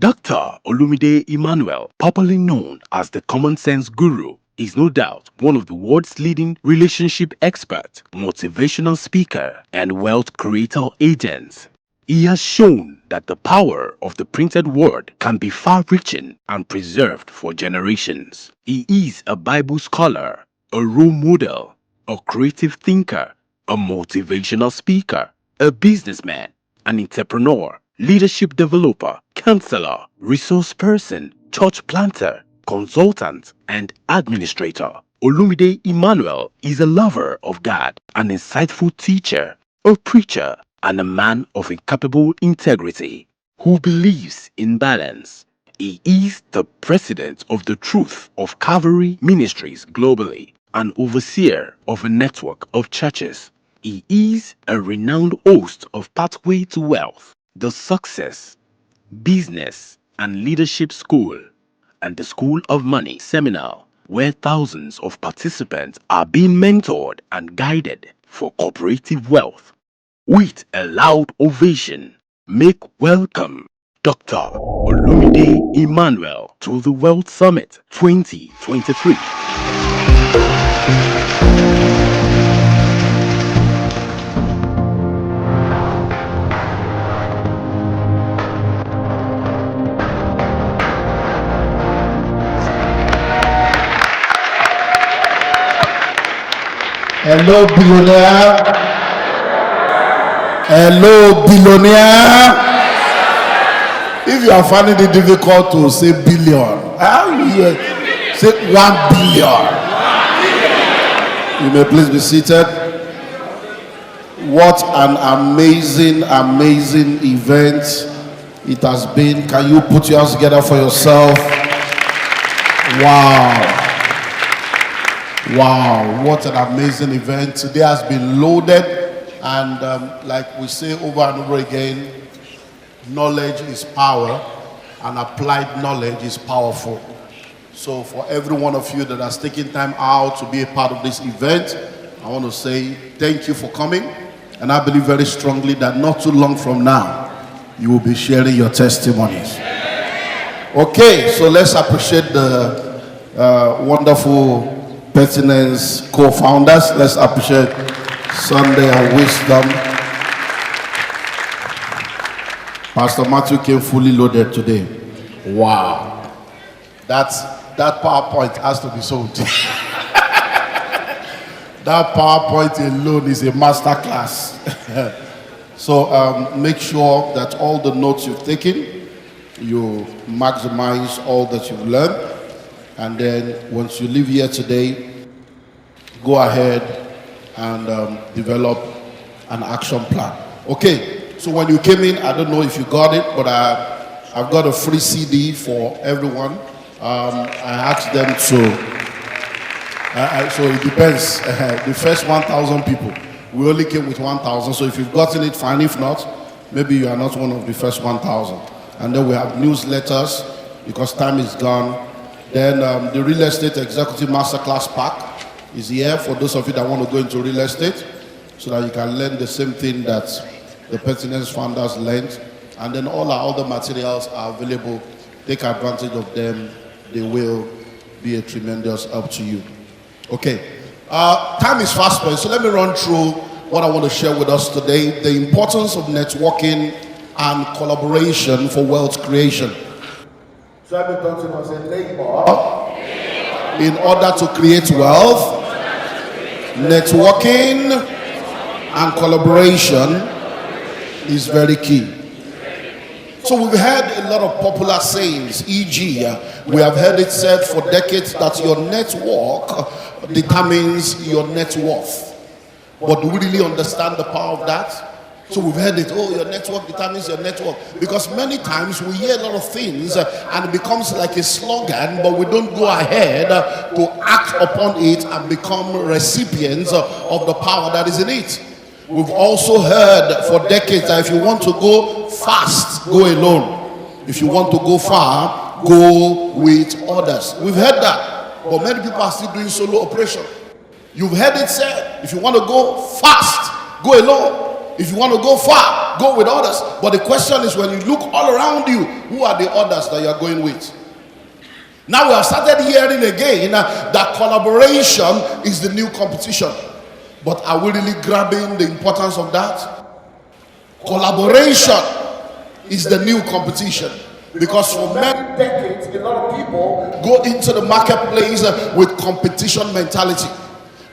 Dr. Olumide Emmanuel, popularly known as the Common Sense Guru, is no doubt one of the world's leading relationship experts, motivational speaker, and wealth creator agents. He has shown that the power of the printed word can be far-reaching and preserved for generations. He is a Bible scholar, a role model, a creative thinker, a motivational speaker, a businessman, an entrepreneur, leadership developer, counselor, resource person, church planter, consultant, and administrator. Olumide Emmanuel is a lover of God, an insightful teacher, a preacher, and a man of incapable integrity who believes in balance. He is the president of the Truth of Calvary Ministries globally, an overseer of a network of churches. He is a renowned host of Pathway to Wealth, the Success, Business, and Leadership School, and the School of Money seminar, where thousands of participants are being mentored and guided for cooperative wealth. With a loud ovation, make welcome Dr. Olumide Emmanuel to the Wealth Summit 2023. Hello, billionaire. Hello, billionaire. If you are finding it difficult to say billion, how you say 1 billion? You may please be seated. What an amazing, amazing event it has been. Can you put your hands together for yourself? Wow. Wow, what an amazing event. Today has been loaded, and like we say over and over again, knowledge is power, and applied knowledge is powerful. So for every one of you that has taken time out to be a part of this event, I want to say thank you for coming, and I believe very strongly that not too long from now, you will be sharing your testimonies. Okay, so let's appreciate the wonderful Pertinence co-founders. Let's appreciate Sunday and Wisdom. Pastor Matthew came fully loaded today. Wow. That PowerPoint has to be sold. That PowerPoint alone is a master class. So make sure that all the notes you've taken, you maximize all that you've learned. And then once you leave here today, go ahead and develop an action plan. Okay, so when you came in, I don't know if you got it, but I've got a free CD for everyone. I asked them to, so it depends. The first 1,000 people, we only came with 1,000. So if you've gotten it, fine. If not, maybe you are not one of the first 1,000. And then we have newsletters because time is gone. Then the Real Estate Executive Masterclass Pack is here for those of you that want to go into real estate so that you can learn the same thing that the Pertinence founders learned. And then all our other materials are available. Take advantage of them. They will be a tremendous help to you. Okay, time is fast spent, so let me run through what I want to share with us today. The importance of networking and collaboration for wealth creation. So I've been talking about saying labor in order to create wealth, networking and collaboration is very key. So we've heard a lot of popular sayings, e.g., we have heard it said for decades that your network determines your net worth. But do we really understand the power of that? So we've heard it, oh, your network determines your network. Because many times we hear a lot of things and it becomes like a slogan, but we don't go ahead to act upon it and become recipients of the power that is in it. We've also heard for decades that if you want to go fast, go alone. If you want to go far, go with others. We've heard that, but many people are still doing solo operation. You've heard it said, if you want to go fast, go alone. If you want to go far, go with others. But the question is, when you look all around you, who are the others that you are going with? Now we have started hearing again that collaboration is the new competition. But are we really grabbing the importance of that? Collaboration is the new competition. Because for many decades, a lot of people go into the marketplace with competition mentality.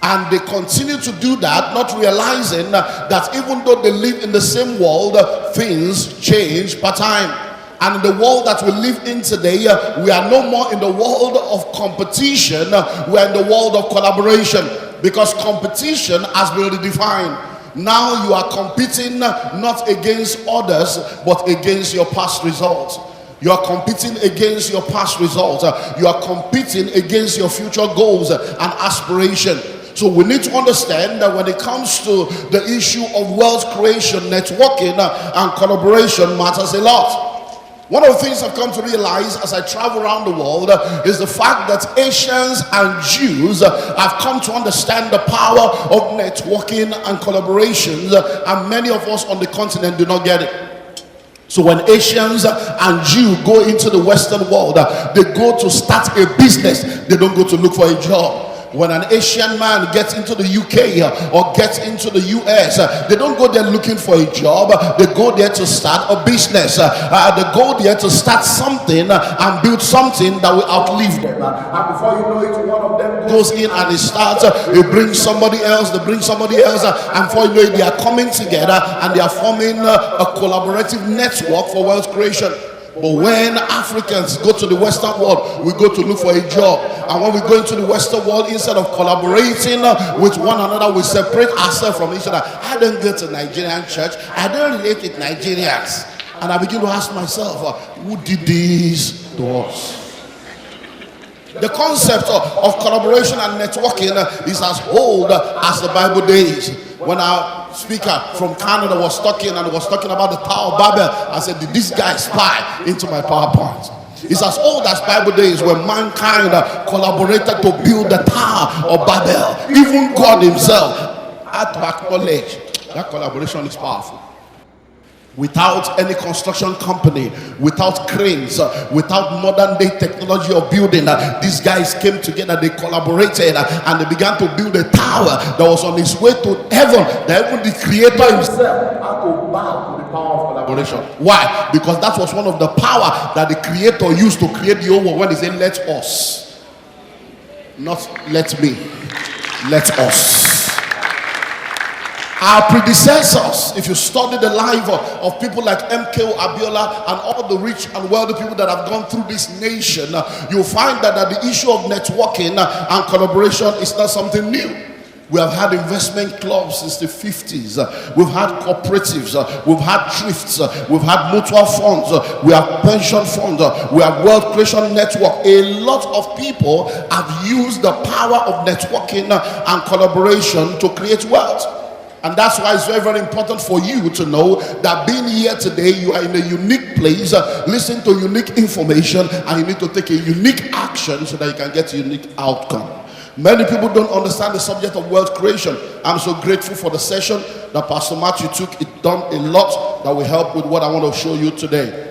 And they continue to do that, not realizing that even though they live in the same world, things change per time. And in the world that we live in today, we are no more in the world of competition, we are in the world of collaboration. Because competition has been redefined. Now you are competing not against others, but against your past results. You are competing against your past results. You are competing against your future goals and aspirations. So we need to understand that when it comes to the issue of wealth creation, networking and collaboration matters a lot. One of the things I've come to realize as I travel around the world is the fact that Asians and Jews have come to understand the power of networking and collaborations, and many of us on the continent do not get it. So when Asians and Jews go into the Western world, they go to start a business. They don't go to look for a job. When an Asian man gets into the UK or gets into the US, they don't go there looking for a job. They go there to start a business. They go there to start something and build something that will outlive them. And before you know it, one of them goes in and it starts. He brings somebody else. They bring somebody else. And before you know it, they are coming together and they are forming a collaborative network for wealth creation. But when Africans go to the Western world, we go to look for a job. And when we go into the Western world, instead of collaborating with one another, we separate ourselves from each other. I don't go to Nigerian church. I don't relate with Nigerians. And I begin to ask myself, who did this to us? The concept of collaboration and networking is as old as the Bible days. When our speaker from Canada was talking about the Tower of Babel, I said, did this guy spy into my PowerPoint? It's as old as Bible days when mankind collaborated to build the Tower of Babel. Even God himself had to acknowledge that collaboration is powerful. Without any construction company, without cranes, without modern day technology of building, these guys came together, they collaborated, and they began to build a tower that was on its way to heaven. That even the creator himself had to bow to the power of collaboration. Why? Because that was one of the power that the creator used to create the whole world when he said, let us. Not let me. Let us. Our predecessors, if you study the life of people like MKO Abiola and all the rich and wealthy people that have gone through this nation, you'll find that the issue of networking and collaboration is not something new. We have had investment clubs since the 50s. We've had cooperatives. We've had thrifts. We've had mutual funds. We have pension funds. We have wealth creation network. A lot of people have used the power of networking and collaboration to create wealth. And that's why it's very, very important for you to know that being here today, you are in a unique place, listening to unique information, and you need to take a unique action so that you can get a unique outcome. Many people don't understand the subject of wealth creation. I'm so grateful for the session that Pastor Matthew took. It done a lot that will help with what I want to show you today.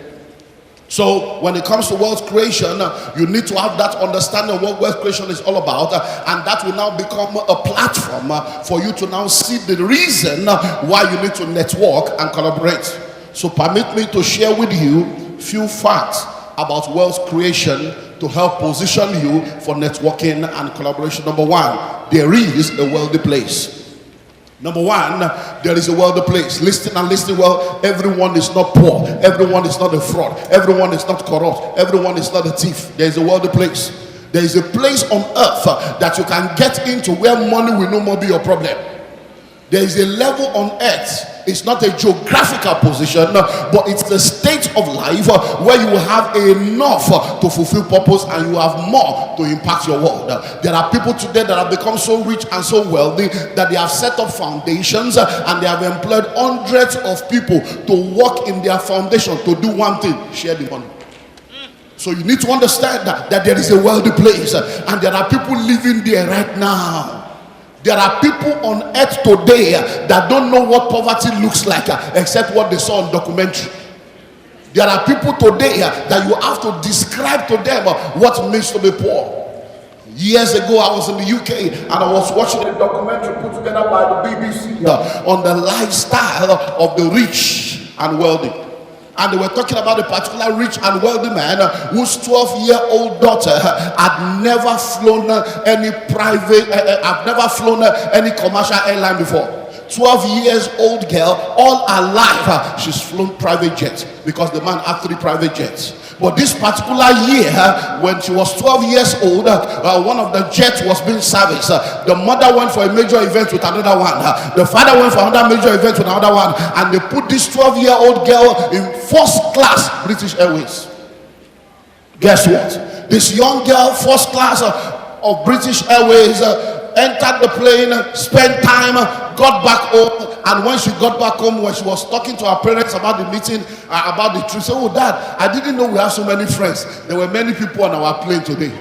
So when it comes to wealth creation, you need to have that understanding of what wealth creation is all about, and that will now become a platform for you to now see the reason why you need to network and collaborate. So permit me to share with you a few facts about wealth creation to help position you for networking and collaboration. Number one, there is a wealthy place. Number one, there is a wealthy place. Listen and listen well. Everyone is not poor. Everyone is not a fraud. Everyone is not corrupt. Everyone is not a thief. There is a wealthy place. There is a place on earth that you can get into where money will no more be your problem. There is a level on earth. It's not a geographical position, but it's the state of life where you will have enough to fulfill purpose and you have more to impact your world. There are people today that have become so rich and so wealthy that they have set up foundations and they have employed hundreds of people to work in their foundation to do one thing: share the money. So you need to understand that there is a wealthy place and there are people living there right now. There are people on earth today that don't know what poverty looks like except what they saw on documentary. There are people today that you have to describe to them what it means to be poor. Years ago, I was in the UK and I was watching a documentary put together by the BBC on the lifestyle of the rich and wealthy. And they were talking about a particular rich and wealthy man whose 12-year-old daughter had never flown any any commercial airline before. 12 years old girl, all her life she's flown private jets because the man had 3 private jets. But this particular year, when she was 12 years old, one of the jets was being serviced. The mother went for a major event with another one. The father went for another major event with another one. And they put this 12-year-old girl in first class British Airways. Guess what? This young girl, first class of British Airways, entered the plane, spent time, got back home, and when she got back home, when she was talking to her parents about the meeting, about the trip, she said, "Oh Dad, I didn't know we have so many friends. There were many people on our plane today."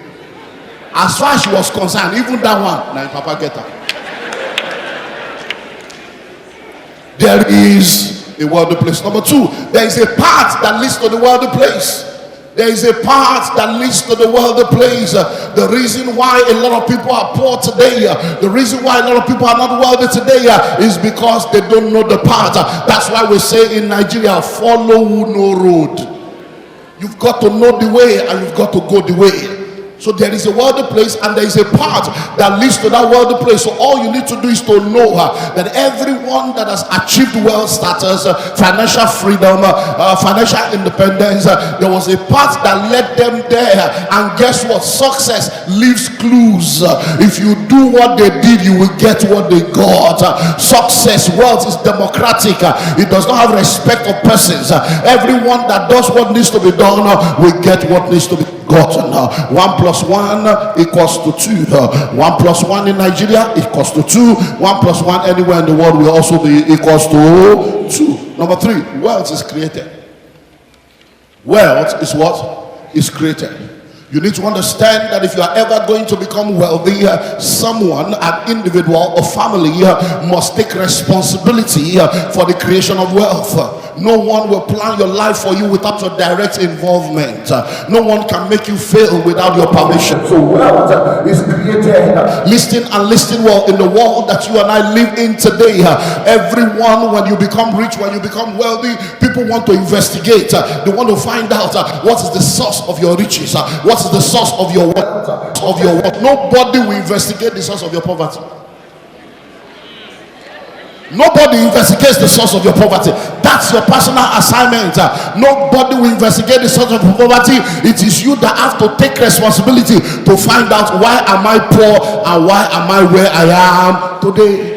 As far as she was concerned, even that one, now Papa get her. There is a worldly place. Number 2, there is a path that leads to the worldly place. There is a path that leads to the worldly place. The reason why a lot of people are poor today, the reason why a lot of people are not wealthy today is because they don't know the path. That's why we say in Nigeria, follow no road. You've got to know the way and you've got to go the way. So there is a worldly place and there is a path that leads to that worldly place. So all you need to do is to know that everyone that has achieved wealth status, financial freedom, financial independence, there was a path that led them there. And guess what? Success leaves clues. If you do what they did, you will get what they got. Success, wealth is democratic. It does not have respect of persons. Everyone that does what needs to be done will get what needs to be gotten. 1 + 1 equals to 2. 1 + 1 in Nigeria equals to 2. 1 + 1 anywhere in the world will also be equals to 2. Number 3, wealth is created. Wealth is what is created. You need to understand that if you are ever going to become wealthy, someone, an individual or family must take responsibility for the creation of wealth. No one will plan your life for you without your direct involvement. No one can make you fail without your permission. So wealth is created. Listen and listen well. In the world that you and I live in today, everyone, when you become rich, when you become wealthy, people want to investigate. They want to find out what is the source of your riches, what is the source of your wealth. Nobody will investigate the source of your poverty. Nobody investigates the source of your poverty. That's your personal assignment. Nobody will investigate the source of your poverty. It is you that have to take responsibility to find out, why am I poor and why am I where I am today.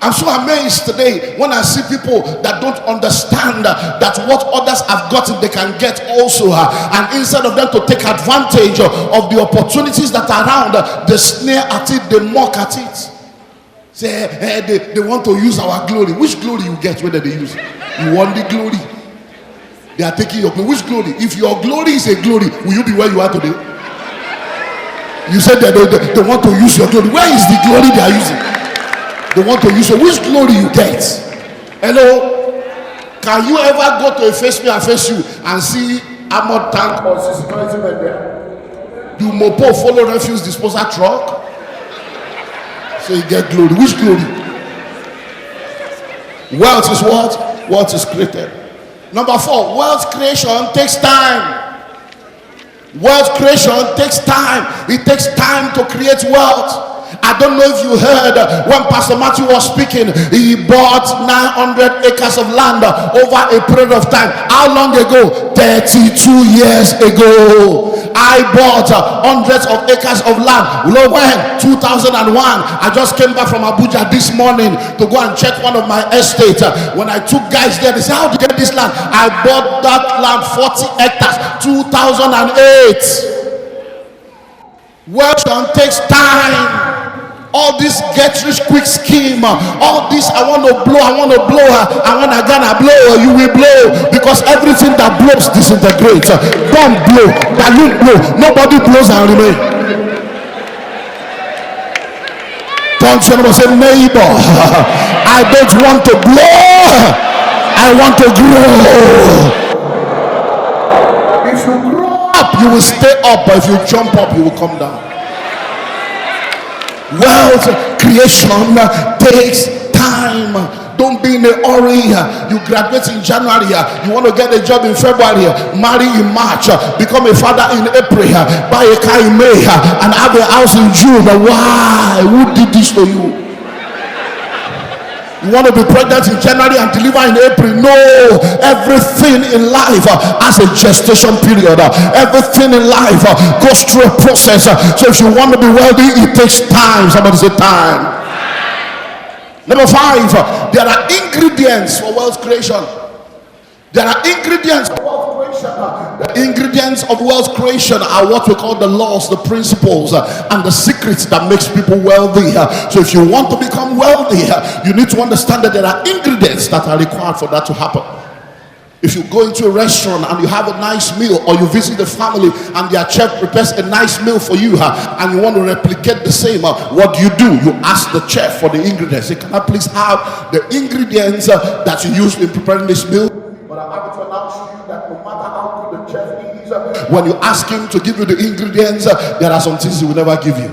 I'm so amazed today when I see people that don't understand that what others have gotten they can get also, and instead of them to take advantage of the opportunities that are around, they sneer at it, they mock at it. Say, they want to use our glory. Which glory you get? Whether they use it? You want the glory? They are taking your glory. Which glory? If your glory is a glory, will you be where you are today? You said that they want to use your glory. Where is the glory they are using? They want to use your. Which glory you get? Hello? Can you ever go to a face me and face you and see armored tank or security men there? Do Mopo follow refuse disposal truck? So you get glory. Which glory? Wealth is what? Wealth is created. Number 4, wealth creation takes time. Wealth creation takes time. It takes time to create wealth. I don't know if you heard when Pastor Matthew was speaking, he bought 900 acres of land over a period of time. How long ago? 32 years ago. I bought hundreds of acres of land. When? 2001. I just came back from Abuja this morning to go and check one of my estates. When I took guys there, they said, "How did you get this land?" I bought that land, 40 hectares, 2008. Wealth takes time. All this get rich quick scheme, all this I want to blow, and when I gonna blow, you will blow, because everything that blows disintegrates. Bomb blow, balloon blow, nobody blows and remain. want to say, neighbor, I don't want to blow, I want to grow. If you grow up, you will stay up, but if you jump up, you will come down. Wealth creation takes time. Don't be in a hurry. You graduate in January, you want to get a job in February, marry in March, become a father in April, buy a car in May, and have a house in June. Why? Who did this to you? You want to be pregnant in January and deliver in April? No. Everything in life has a gestation period. Everything in life goes through a process. So if you want to be wealthy, it takes time. Somebody say time. Number 5, there are ingredients for wealth creation. There are ingredients for wealth creation. The ingredients of wealth creation are what we call the laws, the principles, and the secrets that makes people wealthy. So if you want to become wealthy, you need to understand that there are ingredients that are required for that to happen. If you go into a restaurant and you have a nice meal, or you visit the family and their chef prepares a nice meal for you, and you want to replicate the same, what do? You ask the chef for the ingredients. Say, can I please have the ingredients that you use in preparing this meal? But I'm happy to announce to you that no matter how good the chef is, when you ask him to give you the ingredients, there are some things he will never give you.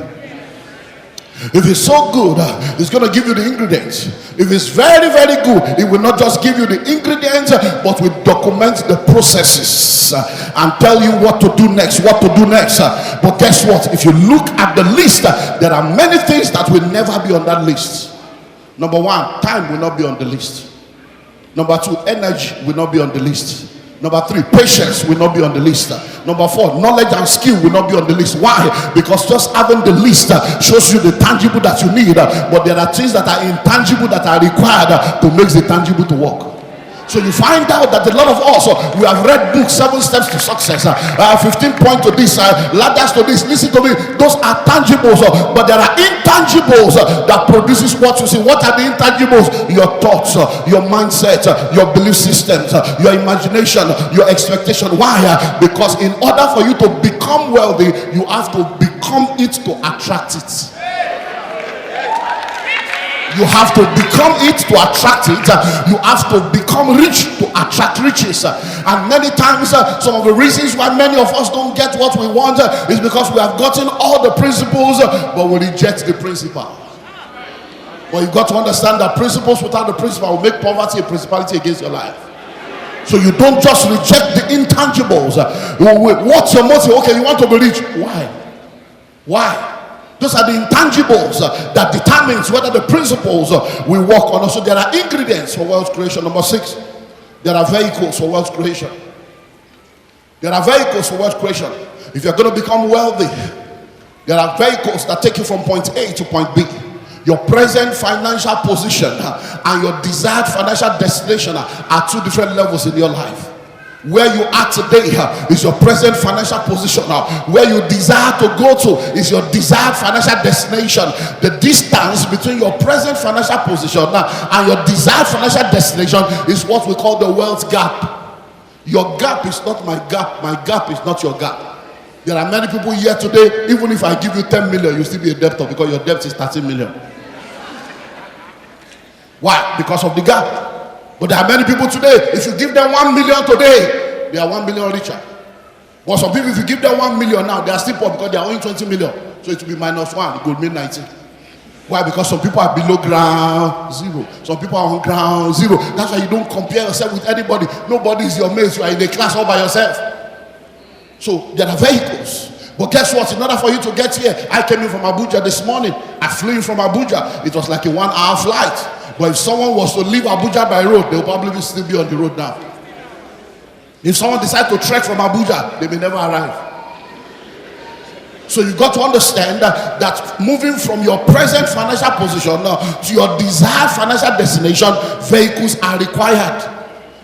If it's so good, he's going to give you the ingredients. If it's very, very good, he will not just give you the ingredients, but will document the processes and tell you what to do next, what to do next. But guess what? If you look at the list, there are many things that will never be on that list. Number 1, time will not be on the list. Number 2, energy will not be on the list. Number 3, patience will not be on the list. Number 4, knowledge and skill will not be on the list. Why? Because just having the list shows you the tangible that you need, but there are things that are intangible that are required to make the tangible to work. So you find out that a lot of us, we have read books, 7 steps to success, 15 points to this, ladders to this. Listen to me, those are tangibles, but there are intangibles that produces what you see. What are the intangibles? Your thoughts, your mindset, your belief systems, your imagination, your expectation. Why? Because in order for you to become wealthy, you have to become it to attract it. You have to become it to attract it. You have to become rich to attract riches. And many times, some of the reasons why many of us don't get what we want is because we have gotten all the principles, but we reject the principle. But you got to understand that principles without the principle will make poverty a principality against your life. So you don't just reject the intangibles. What's your motive? Okay, you want to be rich. Why? Those are the intangibles that determines whether the principles will work or not. So there are ingredients for wealth creation. Number 6, there are vehicles for wealth creation. There are vehicles for wealth creation. If you're going to become wealthy, there are vehicles that take you from point A to point B. Your present financial position and your desired financial destination are 2 different levels in your life. Where you are today is your present financial position. Where you desire to go to is your desired financial destination. The distance between your present financial position and your desired financial destination is what we call the wealth gap. Your gap is not my gap. My gap is not your gap. There are many people here today, even if I give you 10 million, you still be a debtor because your debt is 30 million. Why? Because of the gap. But there are many people today, if you give them 1 million today, they are 1 million richer. But some people, if you give them 1 million now, they are still poor because they are owing 20 million. So it will be -1, it will mean 19. Why? Because some people are below ground zero. Some people are on ground zero. That's why you don't compare yourself with anybody. Nobody is your mate. You are in a class all by yourself. So there are vehicles. But guess what? In order for you to get here, I came in from Abuja this morning. I flew in from Abuja. It was like a 1-hour flight. But if someone was to leave Abuja by road, they'll probably still be on the road now. If someone decides to trek from Abuja, they may never arrive. So you've got to understand that moving from your present financial position to your desired financial destination, vehicles are required.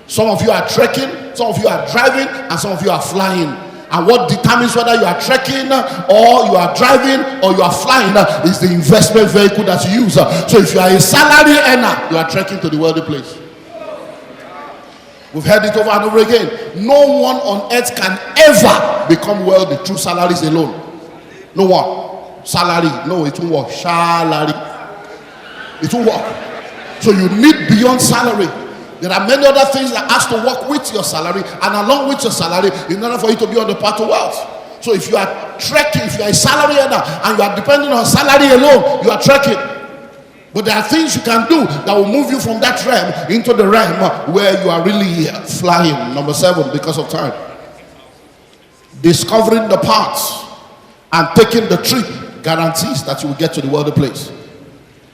Some of you are trekking, some of you are driving, and some of you are flying. And what determines whether you are trekking or you are driving or you are flying is the investment vehicle that you use. So if you are a salary earner, you are trekking to the wealthy place. We've heard it over and over again. No one on earth can ever become wealthy through salaries alone. No one. Salary. No, it won't work. Salary. It won't work. So you need beyond salary. There are many other things that has to work with your salary and along with your salary in order for you to be on the path to wealth. So if you are trekking, if you are a salary earner and you are depending on salary alone, you are trekking. But there are things you can do that will move you from that realm into the realm where you are really flying. Number 7, because of time. Discovering the paths and taking the trip guarantees that you will get to the wealthy place.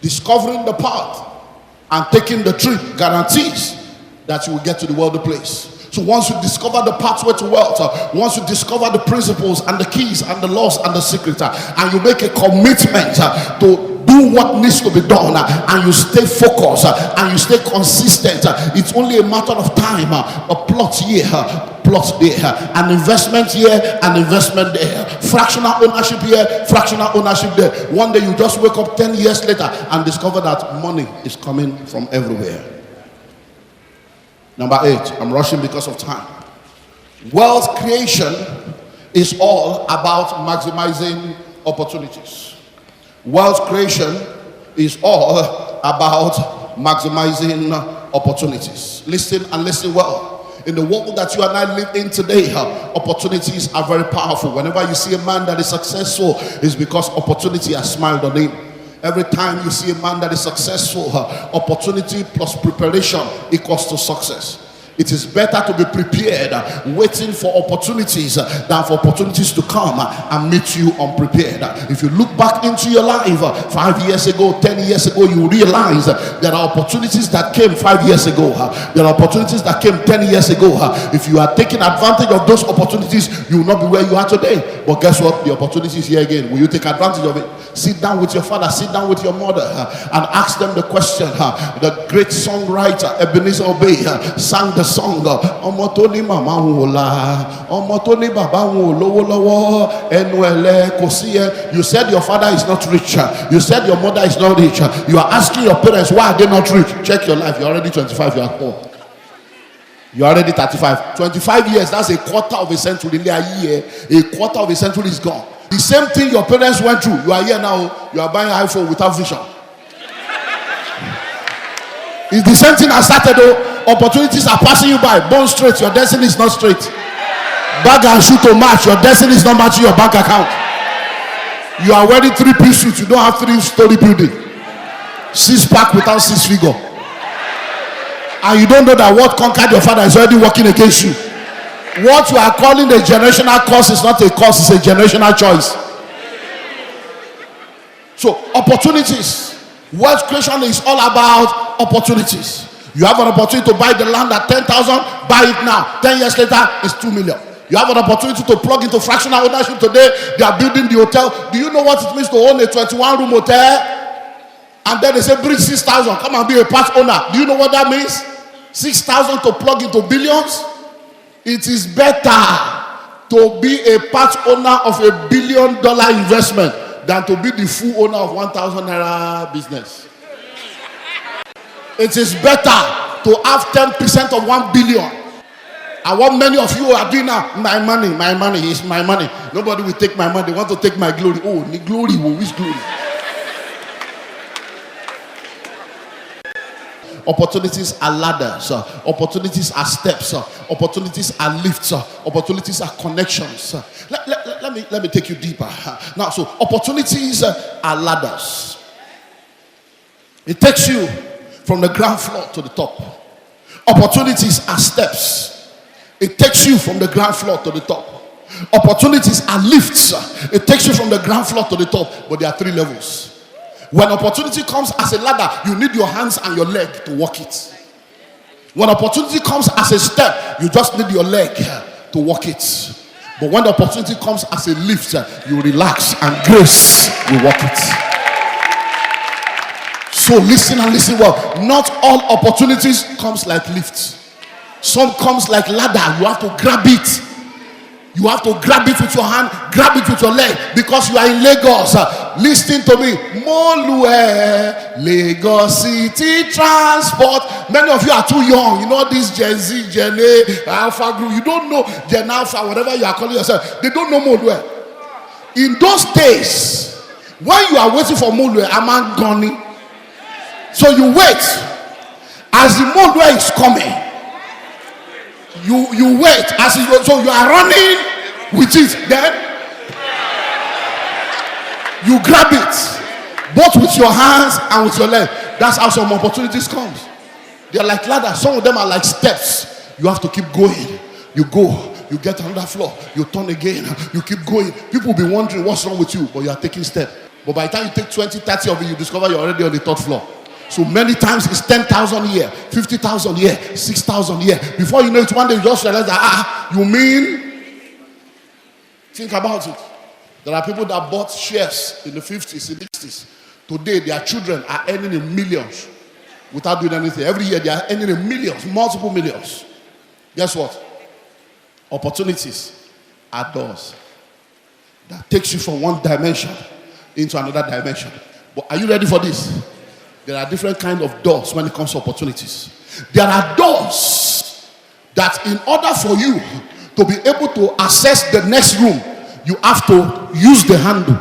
Discovering the path and taking the trip guarantees that you will get to the wealthy place. So once you discover the pathway to wealth, once you discover the principles and the keys and the laws and the secrets, and you make a commitment to do what needs to be done, and you stay focused and you stay consistent, it's only a matter of time. A plot here, plot there, an investment here, an investment there, fractional ownership here, fractional ownership there. One day you just wake up 10 years later and discover that money is coming from everywhere. Number 8, I'm rushing because of time. Wealth creation is all about maximizing opportunities. Wealth creation is all about maximizing opportunities. Listen and listen well. In the world that you and I live in today, opportunities are very powerful. Whenever you see a man that is successful, it's because opportunity has smiled on him. Every time you see a man that is successful, opportunity plus preparation equals to success. It is better to be prepared, waiting for opportunities, than for opportunities to come and meet you unprepared. If you look back into your life 5 years ago, 10 years ago, you realize there are opportunities that came 5 years ago. There are opportunities that came 10 years ago. If you are taking advantage of those opportunities, you will not be where you are today. But guess what? The opportunity is here again. Will you take advantage of it? Sit down with your father, sit down with your mother, and ask them the question. The great songwriter Ebenezer Obey sang the song, Ọmọ tó ní màmá wọn ò la, ọmọ tó ní bàbá wọn ò lówó lọ́wọ́, ẹnu ẹ̀lẹ́ kò sí ẹ. You said your father is not rich. You said your mother is not rich. You are asking your parents, why are they not rich? Check your life. You're already 25, you are poor. You're already 35. 25 years, that's a quarter of a century. A year, a quarter of a century is gone. The same thing your parents went through. You are here now, you are buying an iPhone without vision. It's the same thing I started though. Opportunities are passing you by. Bone straight, your destiny is not straight. Bag and shoe to match, your destiny is not matching your bank account. You are wearing 3-piece suits, you don't have 3-story building. 6-pack without 6 figure. And you don't know that what conquered your father is already working against you. What you are calling a generational curse is not a curse, it's a generational choice. So opportunities. Wealth creation is all about opportunities. You have an opportunity to buy the land at 10,000, buy it now. 10 years later, it's 2 million. You have an opportunity to plug into fractional ownership today. They are building the hotel. Do you know what it means to own a 21-room hotel? And then they say, bring 6,000, come and be a part owner. Do you know what that means? 6,000 to plug into billions? It is better to be a part owner of $1 billion investment than to be the full owner of 1,000 naira business. It is better to have 10% of 1 billion. And what many of you are doing now, my money is my money. Nobody will take my money. They want to take my glory. Oh, the glory, which glory? Opportunities are ladders, opportunities are steps, opportunities are lifts, opportunities are connections. Let me take you deeper. Now, so opportunities are ladders. It takes you from the ground floor to the top. Opportunities are steps. It takes you from the ground floor to the top. Opportunities are lifts. It takes you from the ground floor to the top, but there are 3 levels. When opportunity comes as a ladder, you need your hands and your leg to walk it. When opportunity comes as a step, you just need your leg to walk it. But when the opportunity comes as a lift, you relax and grace will walk it. So listen and listen well. Not all opportunities comes like lifts. Some comes like ladder. You have to grab it. You have to grab it with your hand, grab it with your leg, because you are in Lagos. Listen to me. Molue, Lagos City Transport. Many of you are too young. You know this Gen Z, Gen A, Alpha group. You don't know Gen Alpha, whatever you are calling yourself. They don't know Molue. In those days, when you are waiting for Molue, a man gone. So you wait. As the month where it's coming, you wait. So you are running with it. Then you grab it, both with your hands and with your leg. That's how some opportunities comes. They are like ladders. Some of them are like steps. You have to keep going. You go. You get another floor. You turn again. You keep going. People will be wondering what's wrong with you, but you are taking steps. But by the time you take 20, 30 of it, you discover you're already on the third floor. So many times it's 10,000 here, 50,000 here, 6,000 here. Before you know it, one day you just realize that, you mean? Think about it. There are people that bought shares in the 50s, in the 60s. Today, their children are earning in millions without doing anything. Every year, they are earning in millions, multiple millions. Guess what? Opportunities are doors that takes you from one dimension into another dimension. But are you ready for this? There are different kinds of doors when it comes to opportunities. There are doors that in order for you to be able to access the next room, you have to use the handle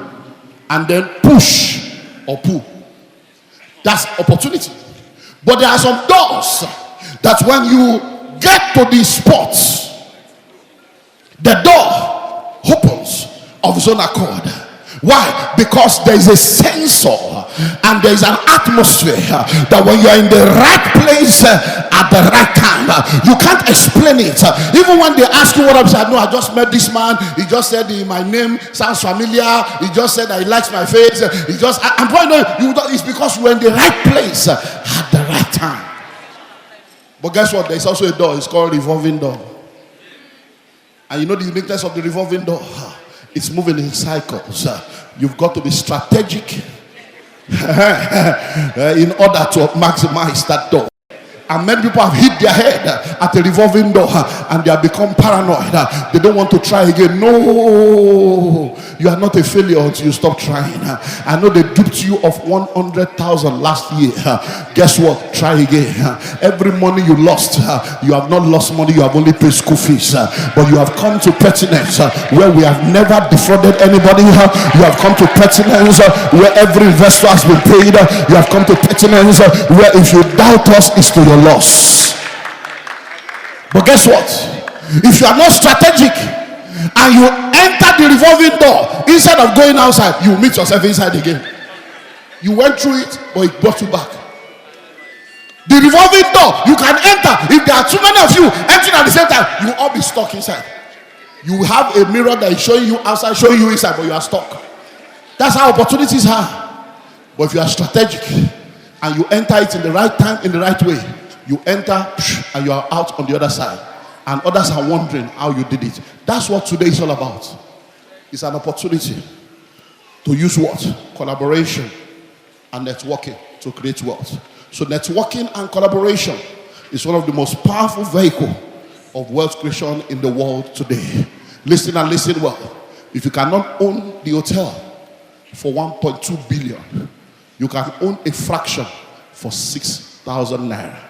and then push or pull. That's opportunity. But there are some doors that when you get to these spots, the door opens of its own accord. Why? Because there is a sensor and there is an atmosphere that when you are in the right place at the right time, you can't explain it. Even when they ask you what I'm saying, no, I just met this man. He just said my name sounds familiar. He just said that he likes my face. I'm pointing you. It's because you're in the right place at the right time. But guess what? There's also a door. It's called revolving door. And you know the uniqueness of the revolving door? It's moving in cycles. You've got to be strategic in order to maximize that door. And many people have hit their head at a revolving door and they have become paranoid. They don't want to try again. No, you are not a failure until you stop trying. I know they duped you of 100,000 last year. Guess what? Try again. Every money you lost, you have not lost money, you have only paid school fees. But you have come to Pertinence where we have never defrauded anybody. You have come to Pertinence where every investor has been paid. You have come to Pertinence where if you doubt us, it's to your loss. But guess what? If you are not strategic and you enter the revolving door, instead of going outside, you meet yourself inside again. You went through it, but it brought you back. The revolving door, you can enter. If there are too many of you entering at the same time, you will all be stuck inside. You have a mirror that is showing you outside, showing you inside, but you are stuck. That's how opportunities are. But if you are strategic and you enter it in the right time, in the right way, you enter and you are out on the other side. And others are wondering how you did it. That's what today is all about. It's an opportunity to use what? Collaboration and networking to create wealth. So networking and collaboration is one of the most powerful vehicles of wealth creation in the world today. Listen and listen well. If you cannot own the hotel for 1.2 billion, you can own a fraction for 6,000 naira.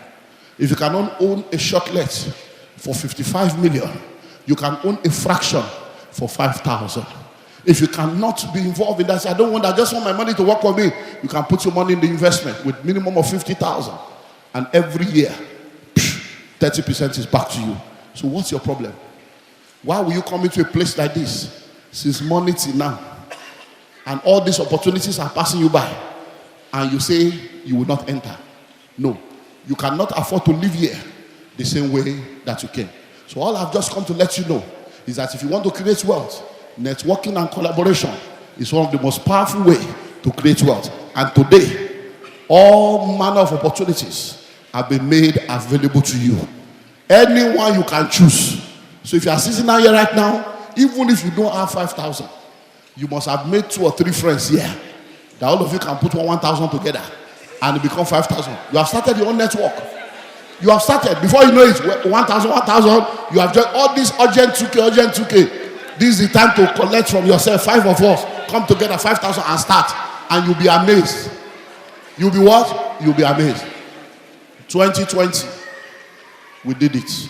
If you cannot own a shortlet for 55 million, you can own a fraction for 5,000. If you cannot be involved in that, I don't want, I just want my money to work for me. You can put your money in the investment with minimum of 50,000, and every year 30% is back to you. So what's your problem? Why will you come into a place like this since morning till now, and all these opportunities are passing you by, and you say you will not enter? No, you cannot afford to live here the same way that you came. So all I've just come to let you know is that if you want to create wealth, networking and collaboration is one of the most powerful ways to create wealth. And today, all manner of opportunities have been made available to you. Anyone you can choose. So if you are sitting down here right now, even if you don't have 5,000, you must have made 2 or 3 friends here that all of you can put 1,000 together and it become 5,000. You have started your own network. You have started. Before you know it, 1,000, 1,000. You have just all this urgent 2K, urgent 2K. This is the time to collect from yourself. 5 of us come together, 5,000 and start. And you'll be amazed. You'll be what? You'll be amazed. 2020, we did it.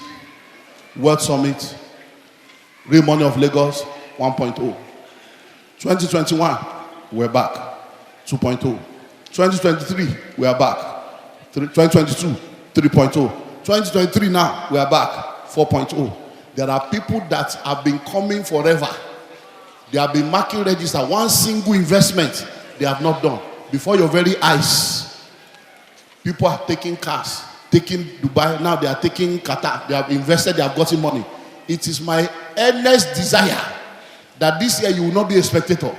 World Summit, Real Money of Lagos 1.0. 2021, we're back 2.0. 2023, we are back 2022, 3.0. 2023 now, we are back, 4.0. There are people that have been coming forever. They have been marking register. One single investment they have not done. Before your very eyes, people are taking cars, taking Dubai, now they are taking Qatar. They have invested, they have gotten money. It is my earnest desire that this year you will not be a spectator.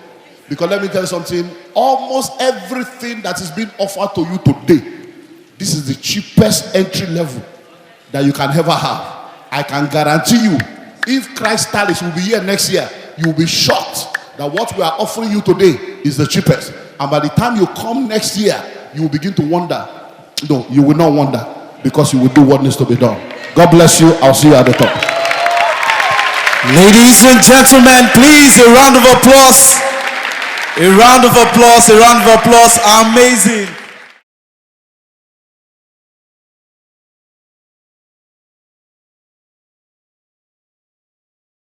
Because let me tell you something, almost everything that is being offered to you today, this is the cheapest entry level that you can ever have. I can guarantee you, if Christ Palace will be here next year, you will be shocked that what we are offering you today is the cheapest. And by the time you come next year, you will begin to wonder. No, you will not wonder, because you will do what needs to be done. God bless you. I'll see you at the top. Ladies and gentlemen, please, a round of applause. A round of applause, a round of applause. Amazing.